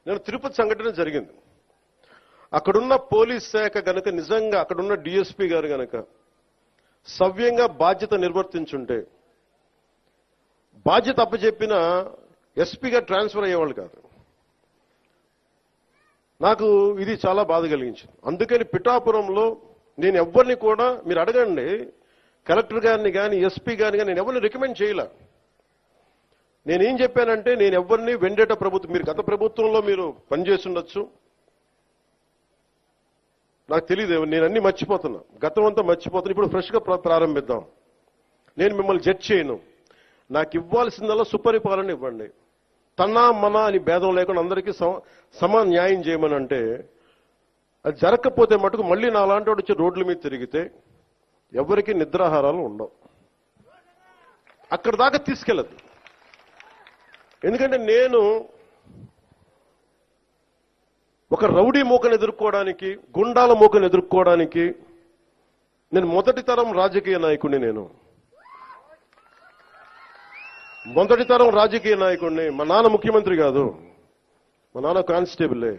నేను తిరుపతి సంఘటన జరిగింది. అక్కడున్న పోలీస్ శాఖ గనక నిజంగా అక్కడున్న డిఎస్పీ గారు గనక సవ్యంగా బాధ్యత నిర్వర్తించుంటే బాధ్యత అప్పచెప్పిన ఎస్పీగా ట్రాన్స్ఫర్ అయ్యేవాళ్ళు కాదు. నాకు ఇది చాలా బాధ కలిగించింది. అందుకని పిఠాపురంలో నేను ఎవరిని కూడా మీరు అడగండి, కలెక్టర్ గారిని కానీ ఎస్పీ గారిని కానీ నేను ఎవరిని రికమెండ్ చేయలే. నేనేం చెప్పానంటే నేను ఎవరిని వెండేట ప్రభుత్వం, మీరు గత ప్రభుత్వంలో మీరు పనిచేసి ఉండొచ్చు, నాకు తెలియదు, నేను అన్ని మర్చిపోతున్నా, గతం అంతా మర్చిపోతున్నా. ఇప్పుడు ఫ్రెష్గా ప్రారంభిద్దాం. నేను మిమ్మల్ని జడ్జ్ చేయను. నాకు ఇవ్వాల్సిందల్లా సుపరిపాలన ఇవ్వండి. తన్నా మనా అని భేదం లేకుండా అందరికీ సమాన న్యాయం చేయమని అంటే అది జరగకపోతే మటుకు మళ్ళీ నాలాంటి వాడు వచ్చి రోడ్ల మీద తిరిగితే ఎవరికి నిద్రాహారాలు ఉండవు. అక్కడ దాకా తీసుకెళ్ళదు. ఎందుకంటే నేను ఒక రౌడీ మూకను ఎదుర్కోవడానికి, గుండాల మూకను ఎదుర్కోవడానికి నేను మొదటి తరం రాజకీయ నాయకుడిని. నేను మొదటి తరం రాజకీయ నాయకుడిని. మా నాన్న ముఖ్యమంత్రి కాదు, మా నాన్న కానిస్టేబులే.